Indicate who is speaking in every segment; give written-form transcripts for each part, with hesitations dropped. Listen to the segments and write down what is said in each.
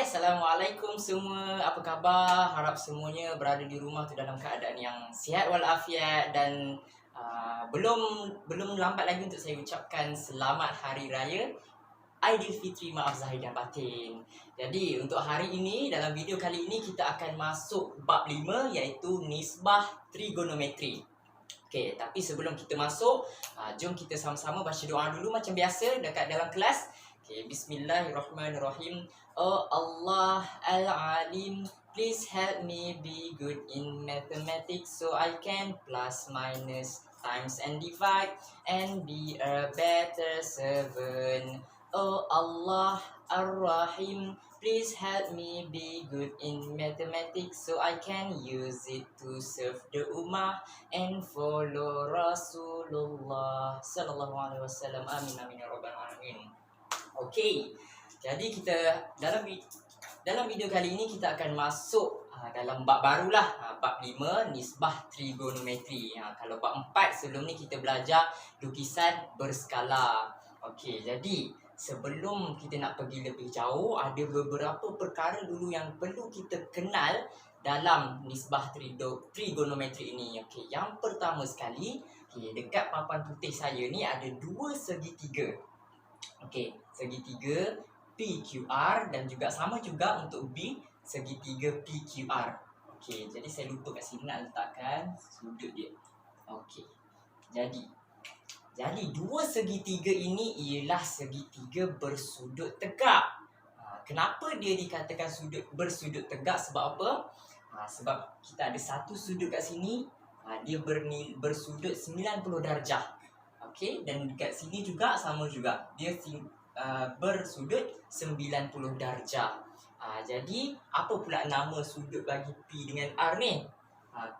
Speaker 1: Assalamualaikum semua. Apa khabar? Harap semuanya berada di rumah tu dalam keadaan yang sihat walafiat dan belum lambat lagi untuk saya ucapkan selamat hari raya Aidilfitri, maaf zahir dan batin. Jadi untuk hari ini, dalam video kali ini kita akan masuk bab 5 iaitu nisbah trigonometri. Okey, tapi sebelum kita masuk, jom kita sama-sama baca doa dulu macam biasa dekat dalam kelas. Okay, Bismillahirrahmanirrahim. Oh Allah Al-Alim, please help me be good in mathematics so I can plus, minus, times and divide and be a better servant. Oh Allah Ar-Rahim, please help me be good in mathematics so I can use it to serve the ummah and follow Rasulullah sallallahu alaihi wasallam. Amin amin ya rabbal alamin. Okey. Jadi kita dalam video kali ini kita akan masuk dalam bab barulah, bab 5 nisbah trigonometri. Kalau bab 4 sebelum ni kita belajar lukisan berskala. Okey, jadi sebelum kita nak pergi lebih jauh, ada beberapa perkara dulu yang perlu kita kenal dalam nisbah trigonometri ini. Okey, yang pertama sekali, dekat papan putih saya ni ada dua segitiga. Okey, segitiga PQR dan juga sama juga untuk B, segitiga PQR. Okey, jadi saya lupa kat sini nak letakkan sudut dia. Okey. Jadi dua segitiga ini ialah segitiga bersudut tegak. Kenapa dia dikatakan bersudut tegak? Sebab apa? Sebab kita ada satu sudut kat sini, dia bersudut 90 darjah. Okey, dan dekat sini juga sama juga. Dia bersudut 90 darjah. Jadi apa pula nama sudut bagi P dengan R ni?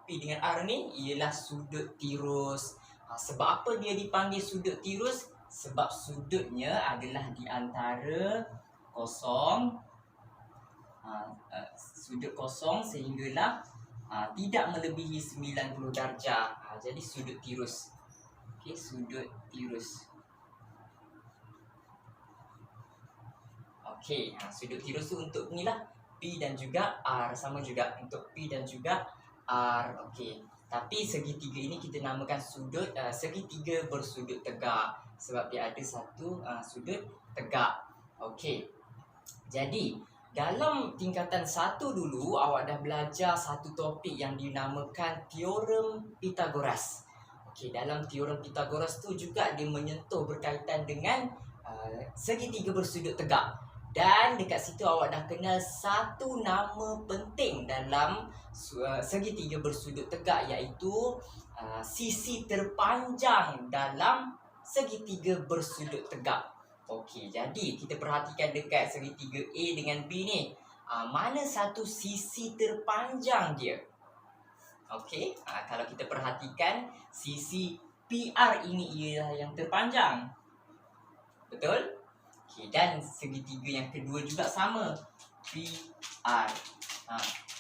Speaker 1: P dengan R ni ialah sudut tirus. Sebab apa dia dipanggil sudut tirus? Sebab sudutnya adalah di antara kosong, sudut kosong sehinggalah tidak melebihi 90 darjah. Jadi sudut tirus. Okey, sudut tirus. Okey, sudut tirus tu untuk ni lah, P dan juga R, sama juga untuk P dan juga R. Okey. Tapi segitiga ini kita namakan sudut segitiga bersudut tegak sebab dia ada satu sudut tegak. Okey. Jadi, dalam tingkatan 1 dulu awak dah belajar satu topik yang dinamakan teorem Pythagoras. Okey, dalam teorem Pythagoras tu juga dia menyentuh berkaitan dengan segitiga bersudut tegak. Dan dekat situ awak dah kenal satu nama penting dalam segitiga bersudut tegak iaitu sisi terpanjang dalam segitiga bersudut tegak. Okey, jadi kita perhatikan dekat segitiga A dengan B ni. Mana satu sisi terpanjang dia? Okey, kalau kita perhatikan sisi PR ini ialah yang terpanjang. Betul? Okey, dan segitiga yang kedua juga sama, PR.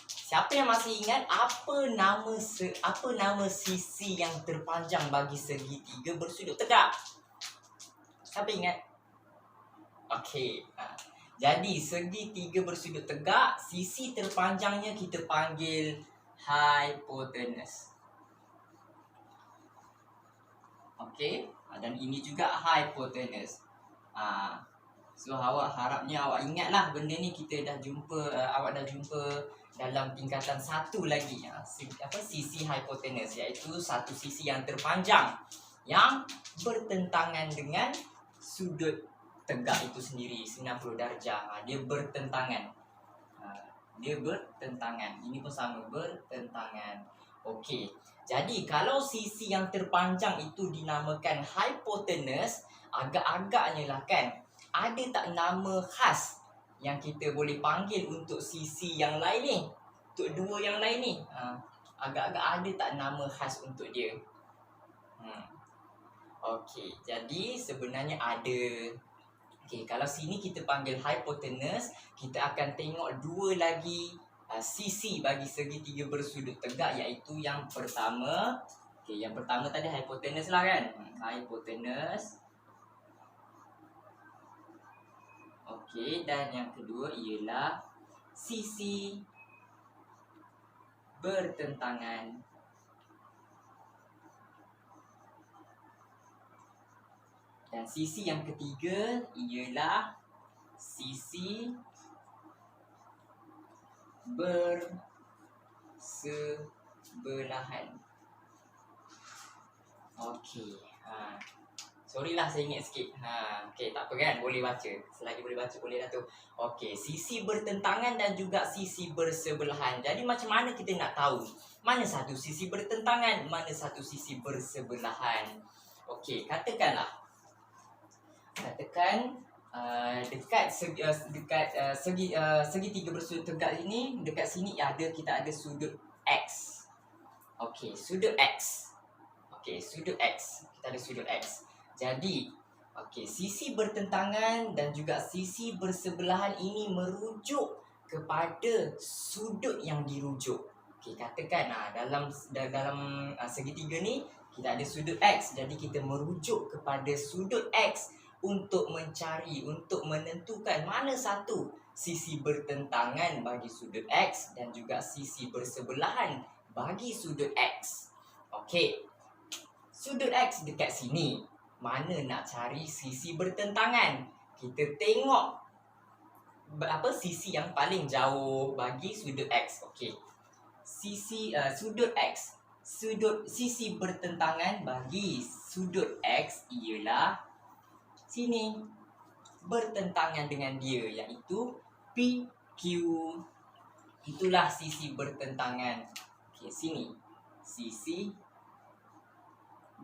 Speaker 1: Siapa yang masih ingat apa nama sisi yang terpanjang bagi segitiga bersudut tegak? Siapa ingat? Okey. Jadi segitiga bersudut tegak, sisi terpanjangnya kita panggil hypotenuse. Okey, dan ini juga hypotenuse. So harapnya awak ingatlah benda ni kita dah jumpa, awak dah jumpa dalam tingkatan 1 lagi. Sisi hypotenuse iaitu satu sisi yang terpanjang yang bertentangan dengan sudut tegak itu sendiri 90 darjah. Dia bertentangan. Ini pun sama, bertentangan. Okey. Jadi kalau sisi yang terpanjang itu dinamakan hypotenuse, agak-agaknya lah kan, ada tak nama khas yang kita boleh panggil untuk sisi yang lain ni? Untuk dua yang lain ni? Agak-agak ada tak nama khas untuk dia? Okey, jadi sebenarnya ada. Okey, kalau sini kita panggil hypotenuse, kita akan tengok dua lagi sisi bagi segitiga bersudut tegak iaitu yang pertama. Okey, yang pertama tadi hypotenuse lah kan? Hypotenuse. Okey, dan yang kedua ialah sisi bertentangan. Dan sisi yang ketiga ialah sisi bersebelahan. Okey. Sorry lah saya ingat sikit. Okey, tak apa kan? Boleh baca. Selagi boleh baca, boleh dah tu. Okey, sisi bertentangan dan juga sisi bersebelahan. Jadi macam mana kita nak tahu mana satu sisi bertentangan, mana satu sisi bersebelahan? Okey, katakan dekat segitiga bersudut tegak ini, dekat sini kita ada sudut X. Okey, sudut X. Kita ada sudut X. Jadi, sisi bertentangan dan juga sisi bersebelahan ini merujuk kepada sudut yang dirujuk. Okey, katakan dalam segitiga ni kita ada sudut X. Jadi kita merujuk kepada sudut X untuk menentukan mana satu sisi bertentangan bagi sudut X dan juga sisi bersebelahan bagi sudut X. Okey. Sudut X dekat sini. Mana nak cari sisi bertentangan? Kita tengok sisi yang paling jauh bagi sudut X. Okey. Sudut X. Sisi bertentangan bagi sudut X ialah sini, bertentangan dengan dia, iaitu PQ. Itulah sisi bertentangan. Okey, sini sisi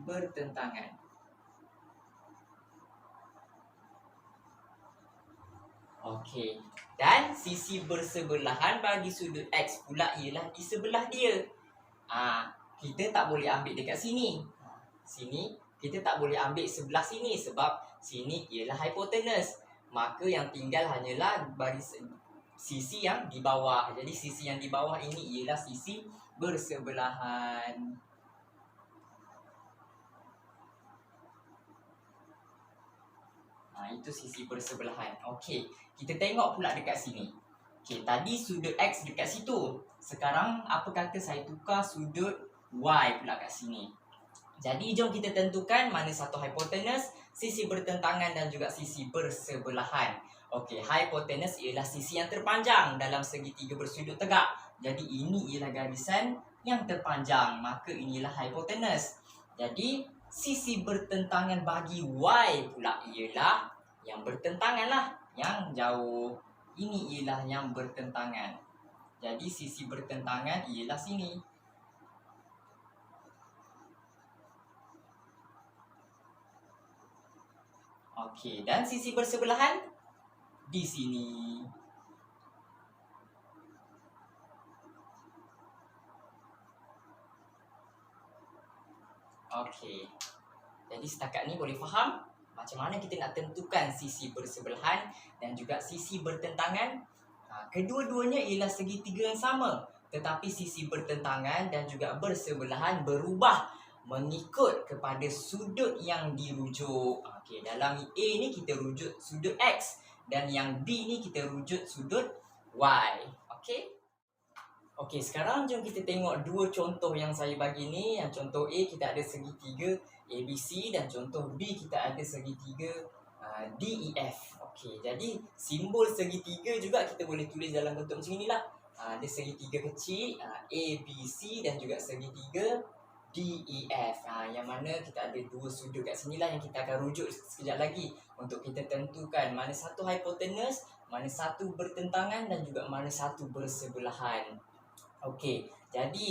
Speaker 1: bertentangan. Okey, dan sisi bersebelahan bagi sudut X pula ialah di sebelah dia. Kita tak boleh ambil dekat sini. Sini kita tak boleh ambil sebelah sini sebab sini ialah hipotenus. Maka yang tinggal hanyalah sisi yang di bawah. Jadi sisi yang di bawah ini ialah sisi bersebelahan. Itu sisi bersebelahan. Okey, kita tengok pula dekat sini. Okey, tadi sudut X dekat situ. Sekarang apa kata saya tukar sudut Y pula kat sini. Jadi jom kita tentukan mana satu hipotenus, sisi bertentangan dan juga sisi bersebelahan. Okey, hipotenus ialah sisi yang terpanjang dalam segitiga bersudut tegak. Jadi ini ialah garisan yang terpanjang, maka inilah hipotenus. Jadi sisi bertentangan bagi Y pula ialah yang bertentangan lah, yang jauh. Ini ialah yang bertentangan. Jadi sisi bertentangan ialah sini. Okey, dan sisi bersebelahan di sini. Okey. Jadi setakat ni boleh faham macam mana kita nak tentukan sisi bersebelahan dan juga sisi bertentangan. Kedua-duanya ialah segitiga yang sama, tetapi sisi bertentangan dan juga bersebelahan berubah mengikut kepada sudut yang dirujuk. Okey, dalam A ni kita rujuk sudut X dan yang B ni kita rujuk sudut Y. Okey. Okey, sekarang jom kita tengok dua contoh yang saya bagi ni. Yang contoh A kita ada segitiga ABC dan contoh B kita ada segitiga DEF. Okey, jadi simbol segitiga juga kita boleh tulis dalam bentuk macam inilah. Ada segitiga kecil ABC dan juga segitiga DEF. Yang mana kita ada dua sudut kat sinilah yang kita akan rujuk sekejap lagi untuk kita tentukan mana satu hipotenus, mana satu bertentangan dan juga mana satu bersebelahan. Okey, jadi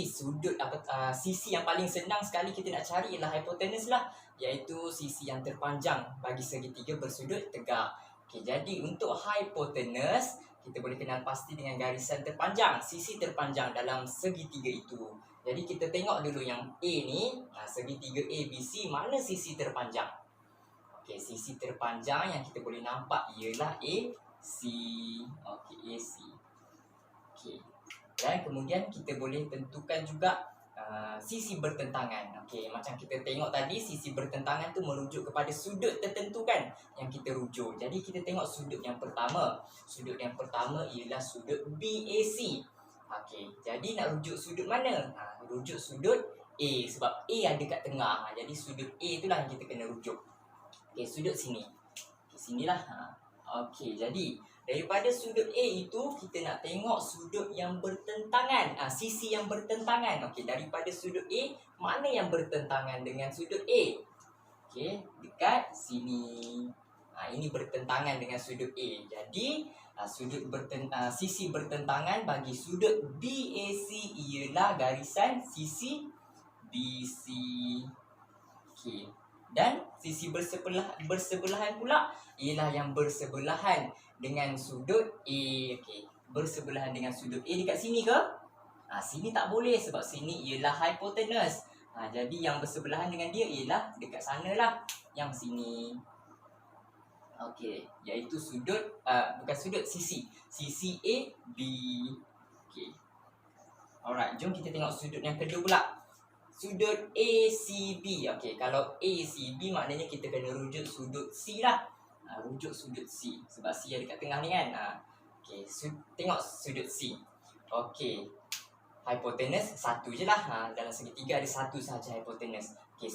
Speaker 1: sisi yang paling senang sekali kita nak cari ialah hipotenus lah, iaitu sisi yang terpanjang bagi segitiga bersudut tegak. Okey, jadi untuk hipotenus kita boleh kenal pasti dengan garisan terpanjang, sisi terpanjang dalam segitiga itu. Jadi kita tengok dulu yang A ni, segitiga ABC, mana sisi terpanjang? Okey, sisi terpanjang yang kita boleh nampak ialah AC. Okey, AC. Okey. Dan kemudian kita boleh tentukan juga sisi bertentangan. Okey, macam kita tengok tadi, sisi bertentangan tu merujuk kepada sudut tertentu kan yang kita rujuk. Jadi kita tengok sudut yang pertama. Sudut yang pertama ialah sudut BAC. Okey, jadi nak rujuk sudut mana? Rujuk sudut A sebab A ada kat tengah. Jadi sudut A itulah yang kita kena rujuk. Okey, sudut sini. Okey, sinilah. Okey, jadi daripada sudut A itu kita nak tengok sudut yang bertentangan, sisi yang bertentangan. Okey, daripada sudut A, mana yang bertentangan dengan sudut A? Okey, dekat sini. Ini bertentangan dengan sudut A. Jadi sisi bertentangan bagi sudut BAC ialah garisan sisi BC. Okey. Dan sisi bersebelahan pula ialah yang bersebelahan dengan sudut A. Okey, bersebelahan dengan sudut A dekat sini ke? Sini tak boleh sebab sini ialah hypotenuse. Jadi yang bersebelahan dengan dia ialah dekat sanalah, yang sini. Okey, iaitu sudut bukan sudut, sisi A B. Okey. Alright, jom kita tengok sudut yang kedua pula. Sudut ACB. Okey, kalau ACB maknanya kita kena rujuk sudut C lah. Rujuk sudut C sebab C ada kat tengah ni kan. Okey, tengok sudut C. Okey, hypotenuse satu je lah. Dalam segitiga ada satu sahaja hypotenuse. Okey,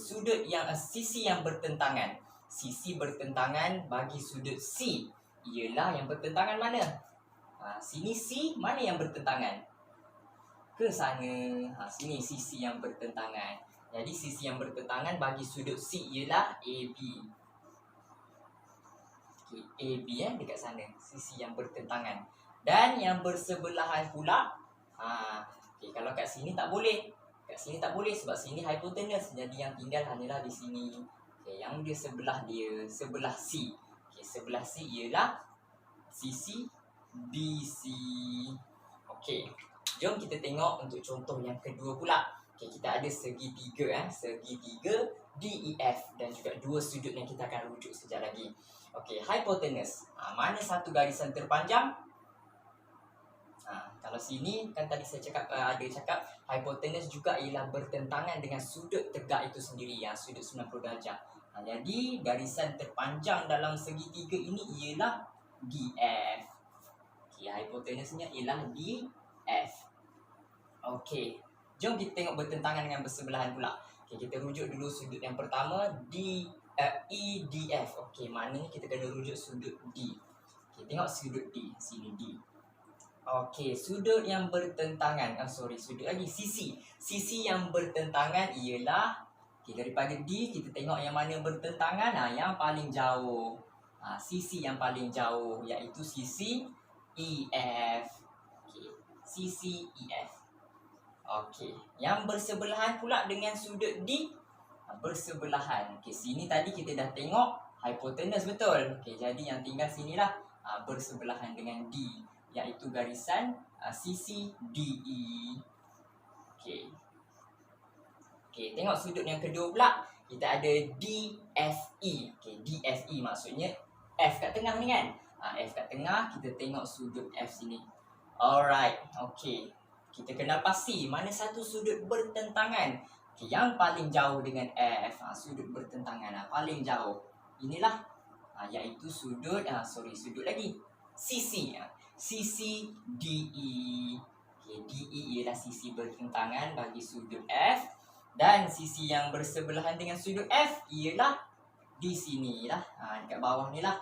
Speaker 1: sisi yang bertentangan. Sisi bertentangan bagi sudut C ialah yang bertentangan mana? Sini C, mana yang bertentangan? Ke sana. Sini sisi yang bertentangan. Jadi sisi yang bertentangan bagi sudut C ialah AB. Okey, AB dekat sana, sisi yang bertentangan. Dan yang bersebelahan pula, okey, kalau kat sini tak boleh. Kat sini tak boleh sebab sini hypotenuse. Jadi yang tinggal hanyalah di sini. Okey, yang dia, sebelah C. Okey, sebelah C ialah sisi BC. Okey, jom kita tengok untuk contoh yang kedua pula. Okey, kita ada segitiga DEF dan juga dua sudut yang kita akan rujuk sekejap lagi. Okey, hypotenuse. Mana satu garisan terpanjang? Kalau sini kan tadi saya cakap, ada cakap hypotenuse juga ialah bertentangan dengan sudut tegak itu sendiri, sudut 90 darjah. Jadi garisan terpanjang dalam segitiga ini ialah DF. Okey, hypotenuse-nya ialah DF. Okey, jom kita tengok bertentangan dengan bersebelahan pula. Okey, kita rujuk dulu sudut yang pertama, EDF. Okey, maknanya kita kena rujuk sudut D. Okey, tengok sudut D, sini D. Okey, sudut yang bertentangan, sisi yang bertentangan ialah, okey, daripada D kita tengok yang mana bertentangan, yang paling jauh. Sisi yang paling jauh iaitu sisi EF. Okey, sisi EF. Okey, yang bersebelahan pula dengan sudut D, bersebelahan. Okey, sini tadi kita dah tengok hypotenuse betul. Okey, jadi yang tinggal sinilah bersebelahan dengan D, iaitu garisan sisi DE. Okey. Okey, tengok sudut yang kedua pula. Kita ada DFE. Okey, DFE maksudnya F kat tengah ni kan. F kat tengah, kita tengok sudut F sini. Alright, okey. Kita kena pasti mana satu sudut bertentangan. Okay, yang paling jauh dengan F, sudut bertentangan, paling jauh. Inilah, iaitu sudut, sudut lagi. Sisi, sisi DE. Okay, DE ialah sisi bertentangan bagi sudut F. Dan sisi yang bersebelahan dengan sudut F ialah di sini lah, dekat bawah ni lah.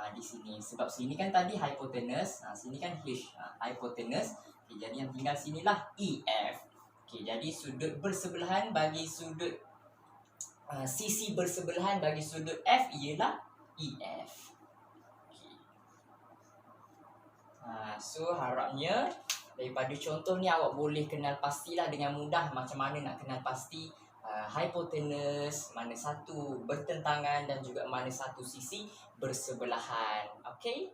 Speaker 1: Di sini, sebab sini kan tadi hypotenuse, sini kan H, hypotenuse. Okay, jadi yang tinggal sinilah EF. Okay, jadi sudut bersebelahan bagi sudut sisi bersebelahan bagi sudut F ialah EF. Okay. So harapnya daripada contoh ni awak boleh kenal pastilah dengan mudah macam mana nak kenal pasti hypotenuse, mana satu bertentangan dan juga mana satu sisi bersebelahan. Okay?